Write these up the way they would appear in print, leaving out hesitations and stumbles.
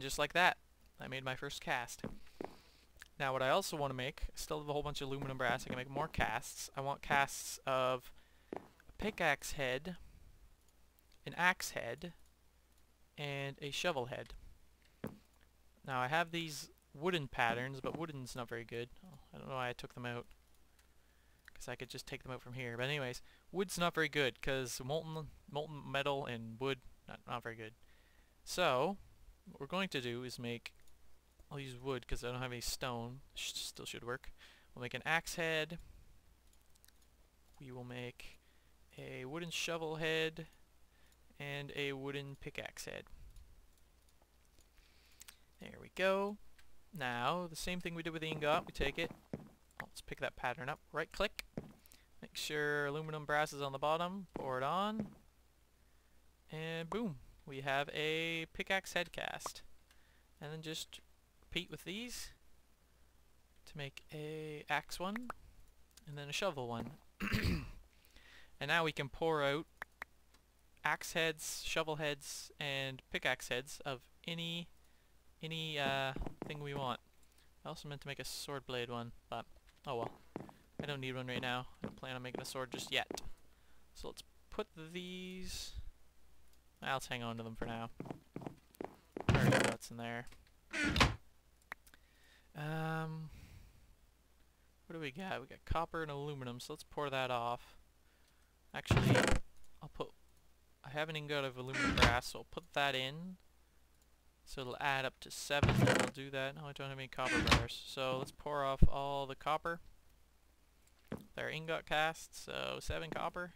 And just like that, I made my first cast. Now what I also want to make, I still have a whole bunch of aluminum brass. I can make more casts. I want casts of a pickaxe head, an axe head, and a shovel head. Now I have these wooden patterns, but wooden's not very good. Oh, I don't know why I took them out, because I could just take them out from here. But anyways, wood's not very good, because molten metal and wood, not very good. So what we're going to do is make, I'll use wood because I don't have any stone. Still should work. We'll make an axe head. We will make a wooden shovel head and a wooden pickaxe head. There we go. Now, the same thing we did with the ingot. We take it. Let's pick that pattern up. Right click. Make sure aluminum brass is on the bottom. Pour it on. And boom. We have a pickaxe head cast. And then just repeat with these to make a axe one. And then a shovel one. And now we can pour out axe heads, shovel heads, and pickaxe heads of any thing we want. I also meant to make a sword blade one, but oh well. I don't need one right now. I don't plan on making a sword just yet. So let's put these... I'll just hang on to them for now. There we go, that's in there. What do we got? We got copper and aluminum, so let's pour that off. Actually, I have an ingot of aluminum brass, so I'll put that in. So it'll add up to 7, and we'll do that. No, I don't have any copper bars. So let's pour off all the copper. Our ingot cast, so 7 copper.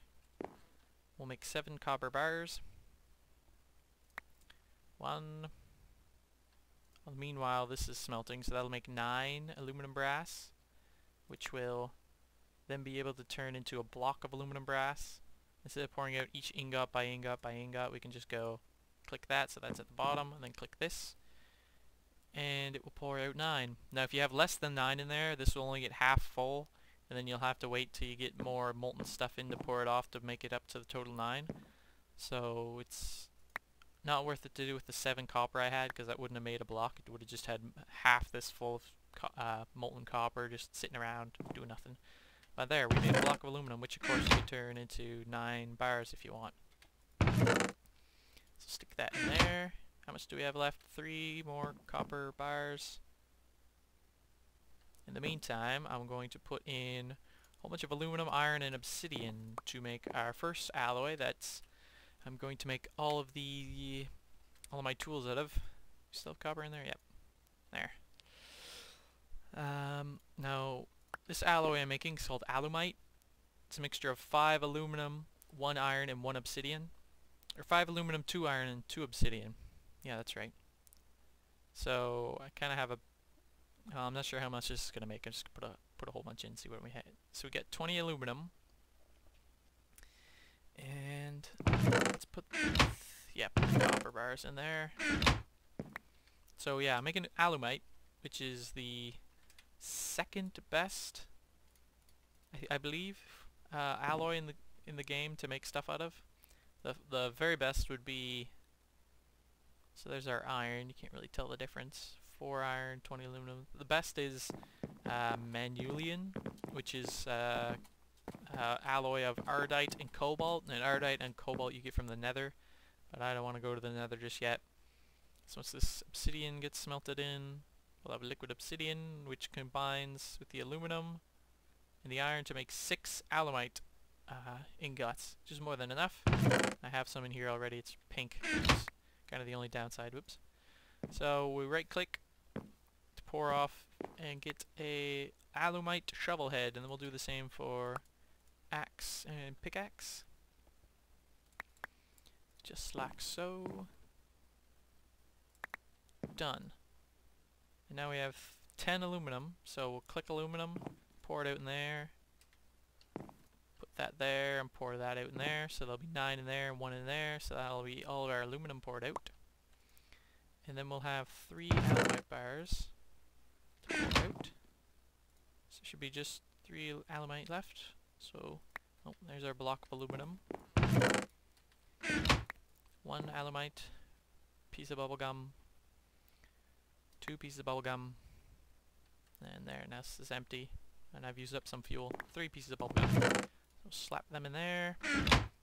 We'll make 7 copper bars. 1. Well, meanwhile, this is smelting, so that'll make 9 aluminum brass, which will then be able to turn into a block of aluminum brass. Instead of pouring out each ingot by ingot by ingot, we can just go click that, so that's at the bottom, and then click this, and it will pour out 9. Now if you have less than 9 in there, this will only get half full, and then you'll have to wait till you get more molten stuff in to pour it off to make it up to the total 9. So it's not worth it to do with the 7 copper I had, because that wouldn't have made a block. It would have just had half this full of molten copper just sitting around doing nothing. But there, we made a block of aluminum, which of course you could turn into 9 bars if you want. So stick that in there. How much do we have left? 3 more copper bars. In the meantime, I'm going to put in a whole bunch of aluminum, iron, and obsidian to make our first alloy. I'm going to make all of my tools out of. Still have copper in there? Yep. There. Now, this alloy I'm making is called alumite. It's a mixture of 5 aluminum, 1 iron, and 1 obsidian. Or 5 aluminum, 2 iron, and 2 obsidian. Yeah, that's right. So I kind of have a... I'm not sure how much this is going to make. I'm just going to put a whole bunch in and see what we have. So we get 20 aluminum. And let's put copper bars in there. So yeah, I'm making alumite, which is the second best, I believe, alloy in the game to make stuff out of. The very best would be, so there's our iron. You can't really tell the difference. 4 iron, 20 aluminum. The best is manulian, which is alloy of ardite and cobalt. And ardite and cobalt you get from the nether, but I don't want to go to the nether just yet. So once this obsidian gets smelted in, we'll have liquid obsidian, which combines with the aluminum and the iron to make 6 alumite ingots, which is more than enough. I have some in here already. It's pink, which is kind of the only downside. Whoops. So we right click to pour off and get a alumite shovel head, and then we'll do the same for axe and pickaxe. Just like so. Done. And now we have 10 aluminum, so we'll click aluminum, pour it out in there, put that there, and pour that out in there, so there'll be 9 in there and 1 in there, so that'll be all of our aluminum poured out. And then we'll have 3 alumite bars to pour out. So it should be just 3 alumite left. So, oh, there's our block of aluminum. 1 alumite, piece of bubble gum, 2 pieces of bubble gum. And there, now this is empty. And I've used up some fuel. 3 pieces of bubble gum. So slap them in there.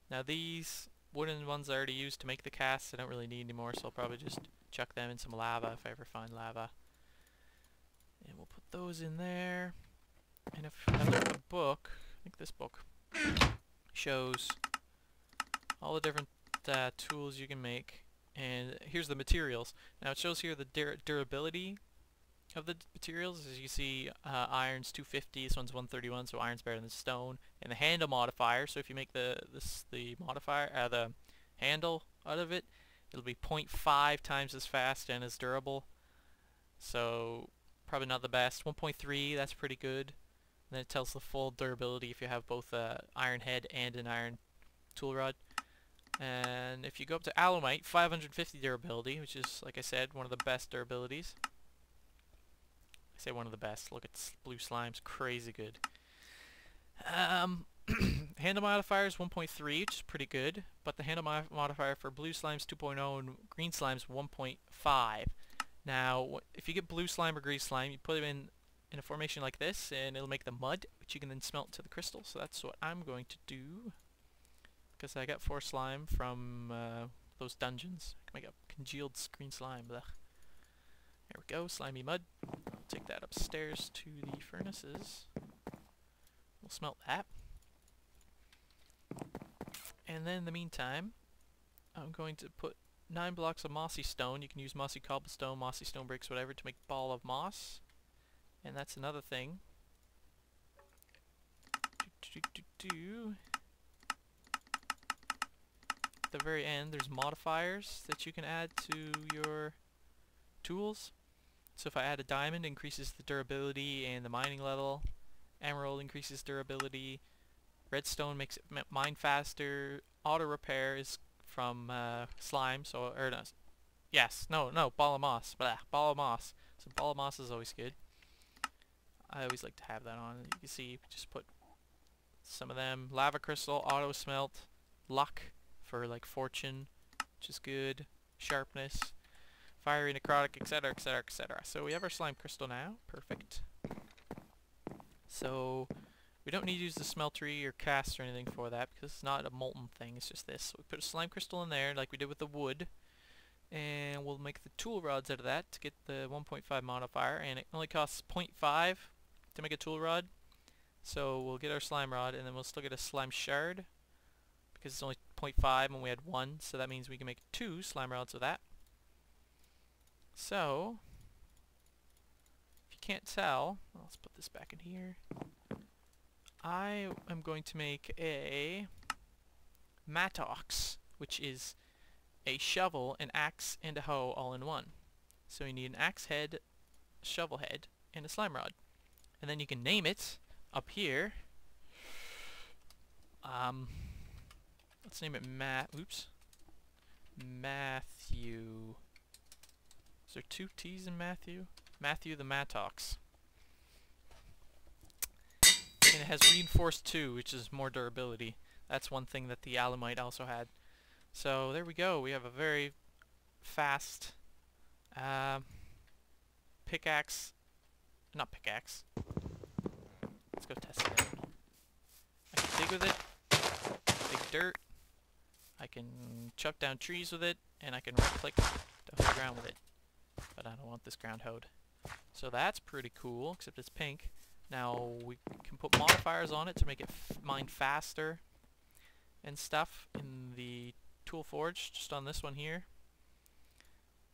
Now these wooden ones I already used to make the casts, I don't really need anymore, so I'll probably just chuck them in some lava if I ever find lava. And we'll put those in there. And if I look at the book, I think this book shows all the different tools you can make. And here's the materials. Now it shows here the durability of the materials. As you see, iron's 250, this one's 131, so iron's better than stone. And the handle modifier, so if you make the modifier, the handle out of it, it'll be 0.5 times as fast and as durable. So probably not the best. 1.3, that's pretty good. And then it tells the full durability if you have both a iron head and an iron tool rod. And if you go up to alumite, 550 durability, which is, like I said, one of the best durabilities. I say one of the best. Look at blue slime's crazy good. Handle modifier is 1.3, which is pretty good, but the handle modifier for blue slime's 2.0 and green slime's 1.5. Now, if you get blue slime or green slime, you put them in a formation like this, and it'll make the mud, which you can then smelt to the crystal. So that's what I'm going to do, because I got 4 slime from those dungeons. I can make a congealed green slime. Blech. There we go, slimy mud. I'll take that upstairs to the furnaces. We'll smelt that. And then in the meantime, I'm going to put 9 blocks of mossy stone. You can use mossy cobblestone, mossy stone bricks, whatever, to make ball of moss. And that's another thing. At the very end, there's modifiers that you can add to your tools. So if I add a diamond, it increases the durability and the mining level. Emerald increases durability. Redstone makes it mine faster. Auto repair is from slime, so ball of moss. Blah, ball of moss. So ball of moss is always good. I always like to have that on. You can see, just put some of them. Lava crystal, auto smelt, luck for like fortune, which is good. Sharpness, fiery necrotic, etc., etc., etc. So we have our slime crystal now. Perfect. So we don't need to use the smeltery or cast or anything for that, because it's not a molten thing, it's just this. So we put a slime crystal in there like we did with the wood, and we'll make the tool rods out of that to get the 1.5 modifier, and it only costs 0.5 to make a tool rod. So we'll get our slime rod, and then we'll still get a slime shard, because it's only 0.5 and we had 1, so that means we can make 2 slime rods with that. So, if you can't tell, let's put this back in here. I am going to make a mattox, which is a shovel, an axe, and a hoe all in one. So you need an axe head, shovel head, and a slime rod. And then you can name it up here. Let's name it Matthew. Is there 2 T's in Matthew? Matthew the Mattox. And it has reinforced 2, which is more durability. That's one thing that the alumite also had. So there we go. We have a very fast pickaxe. Not pickaxe. Let's go test it out. I can dig with it. Dig dirt. I can chop down trees with it. And I can right click to hoe the ground with it. But I don't want this ground hoed. So that's pretty cool, except it's pink. Now we can put modifiers on it to make it mine faster and stuff in the tool forge, just on this one here.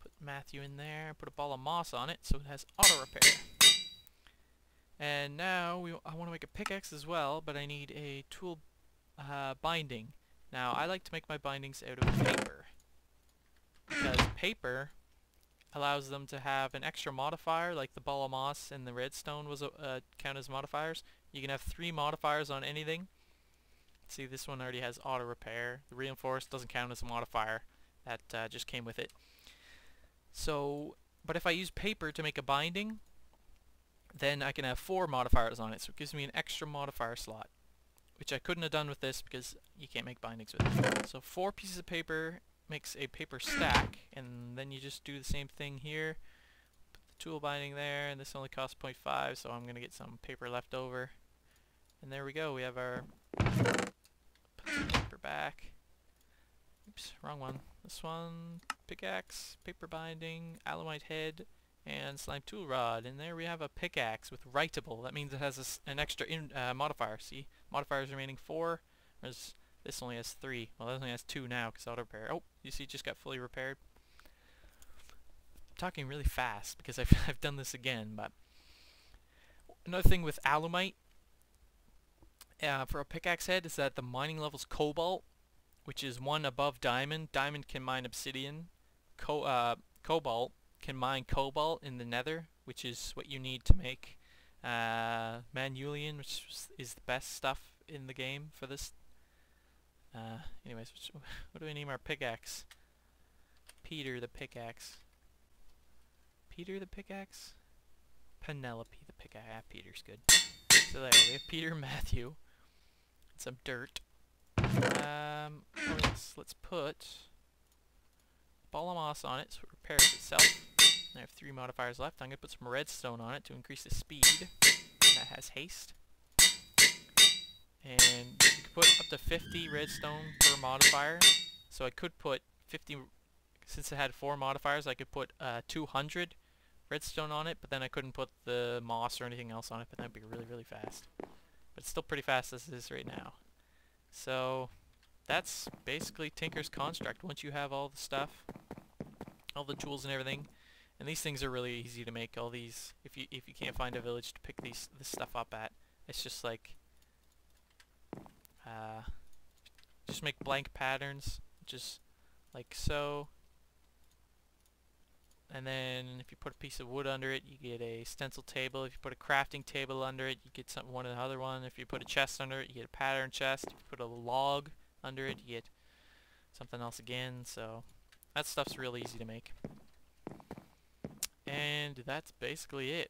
Put Matthew in there, put a ball of moss on it so it has auto repair. And now I want to make a pickaxe as well, but I need a tool binding. Now I like to make my bindings out of paper, because paper allows them to have an extra modifier, like the ball of moss and the redstone was count as modifiers. You can have 3 modifiers on anything. See, this one already has auto repair. The reinforced doesn't count as a modifier. That just came with it. So, but if I use paper to make a binding, then I can have 4 modifiers on it. So it gives me an extra modifier slot, which I couldn't have done with this because you can't make bindings with it. So 4 pieces of paper makes a paper stack, and then you just do the same thing here. Put the tool binding there, and this only costs 0.5, so I'm gonna get some paper left over. And there we go, we have our, put some paper back. Oops, wrong one. This one, pickaxe, paper binding, alumite head, and slime tool rod. And there we have a pickaxe with writable. That means it has an extra modifier. See, modifiers remaining 4, whereas this only has 3. Well, it only has 2 now because auto repair. Oh, you see, it just got fully repaired. I'm talking really fast because I've done this again. But another thing with alumite for a pickaxe head is that the mining level's cobalt, which is 1 above diamond. Diamond can mine obsidian. Cobalt can mine cobalt in the nether, which is what you need to make manulian, which is the best stuff in the game for this. Anyways, what do we name our pickaxe? Peter the pickaxe. Peter the pickaxe? Penelope the pickaxe. Ah, Peter's good. So there, we have Peter, Matthew, and some dirt. Oh yes, let's put a ball of moss on it so it repairs itself. I have 3 modifiers left. I'm going to put some redstone on it to increase the speed. That has haste. And you can put up to 50 redstone per modifier. So I could put 50, since it had 4 modifiers, I could put 200 redstone on it, but then I couldn't put the moss or anything else on it, but that would be really, really fast. But it's still pretty fast as it is right now. So that's basically Tinker's Construct. Once you have all the stuff, all the tools and everything, and these things are really easy to make. All these, if you can't find a village to pick this stuff up at, it's just like just make blank patterns, just like so. And then if you put a piece of wood under it, you get a stencil table. If you put a crafting table under it, you get one another one. If you put a chest under it, you get a pattern chest. If you put a log under it, you get something else again. So that stuff's real easy to make. And that's basically it.